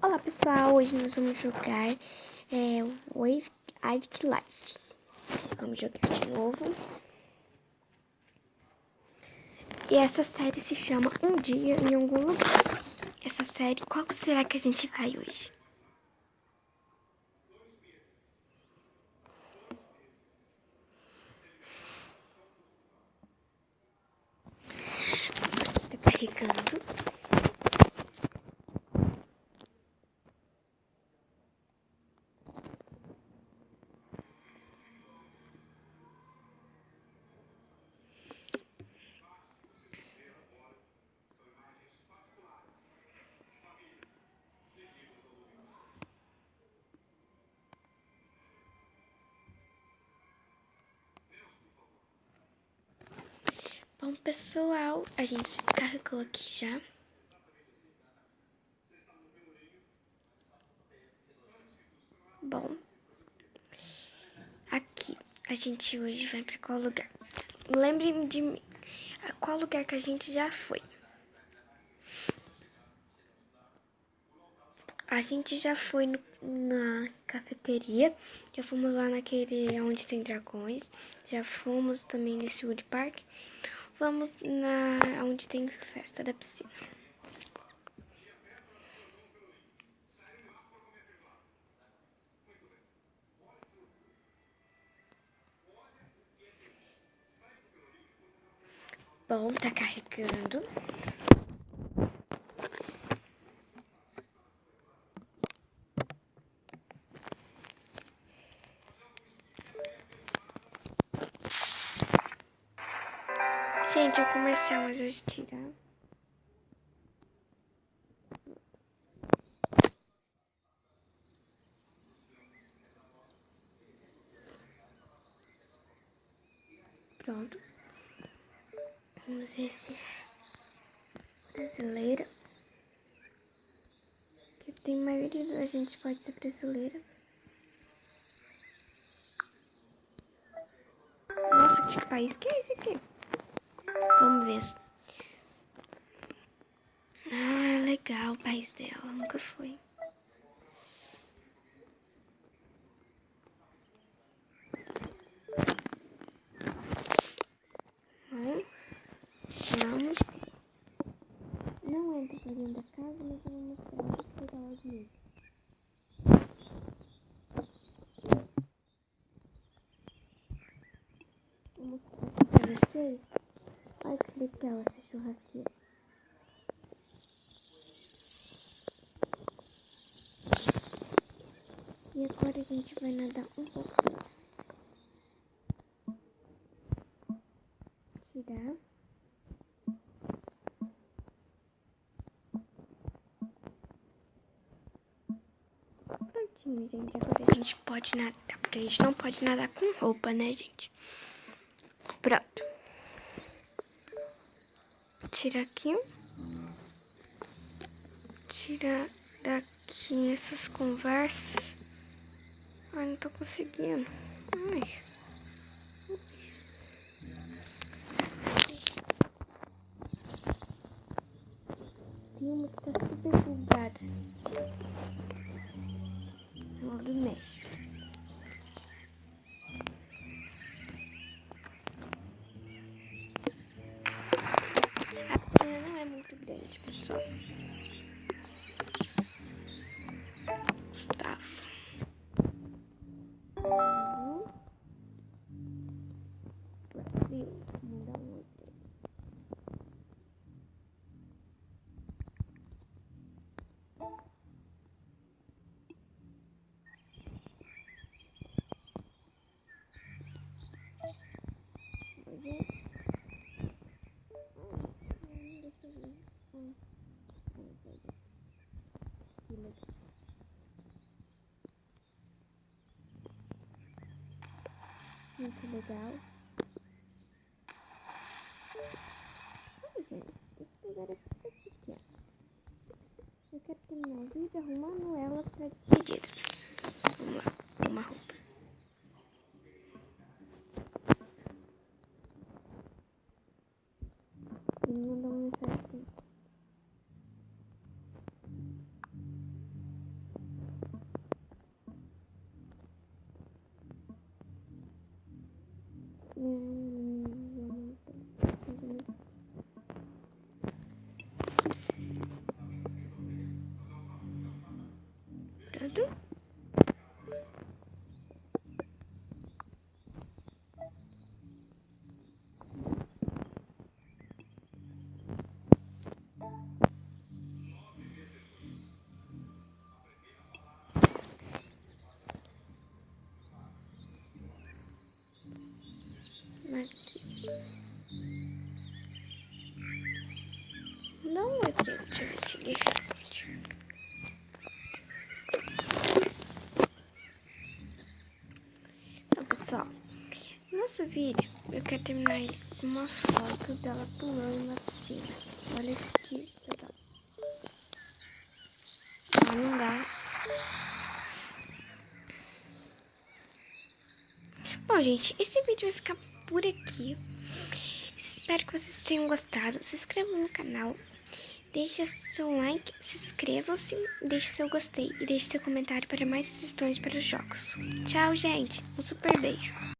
Olá pessoal, hoje nós vamos jogar Wave Ivy Life. Vamos jogar de novo. E essa série se chama Um Dia em Algum Lugar. Essa série, qual será que a gente vai hoje? Tá carregando. Bom pessoal, a gente carregou aqui já. Bom, aqui a gente hoje vai pra qual lugar? Lembre-me de mim. A qual lugar que a gente já foi? A gente já foi na cafeteria, já fomos lá naquele onde tem dragões, já fomos também nesse Wood Park. Vamos na onde tem festa da piscina. Bom, tá carregando. Gente, é o comercial, mas eu estirar. Pronto. Vamos ver se brasileira. Que tem maioria da gente pode ser brasileira. Nossa, que país que é esse aqui? Vamos ver. Ah, legal o país dela. Nunca fui. Bom, vamos. Não entra pra dentro da casa, mas eu vou mostrar onde pegar os livros. Vou mostrar aqui pra vocês. Olha que legal essa churrasqueira. E agora a gente vai nadar um pouco. Tirar. Prontinho, gente. Agora a gente pode nadar. Porque a gente não pode nadar com roupa, né, gente? Pronto. Tira aqui. Tira daqui essas conversas. Ai, não tô conseguindo. Ai. Tem uma que tá super bugada. Ela do México. A piscina não é muito grande, pessoal. Gustavo. Brasil. Vamos dar um outro. Gente. Deixa eu ver. Que legal. Muito legal. Ai, gente, esse lugar é super pequeno. Eu quero terminar o vídeo arrumando ela pra despedida. Vamos lá, uma roupa. Ele mandou uma mensagem aqui. rápido. Não é pra ele, deixa eu ver se ele responde. Então, pessoal, no nosso vídeo eu quero terminar ele com uma foto dela pulando na piscina. Olha que legal. Não dá. Bom, gente, esse vídeo vai ficar por aqui. Espero que vocês tenham gostado. Se inscrevam no canal. Deixe seu like, se inscrevam-se, deixe seu gostei e deixe seu comentário para mais sugestões para os jogos. Tchau, gente. Um super beijo.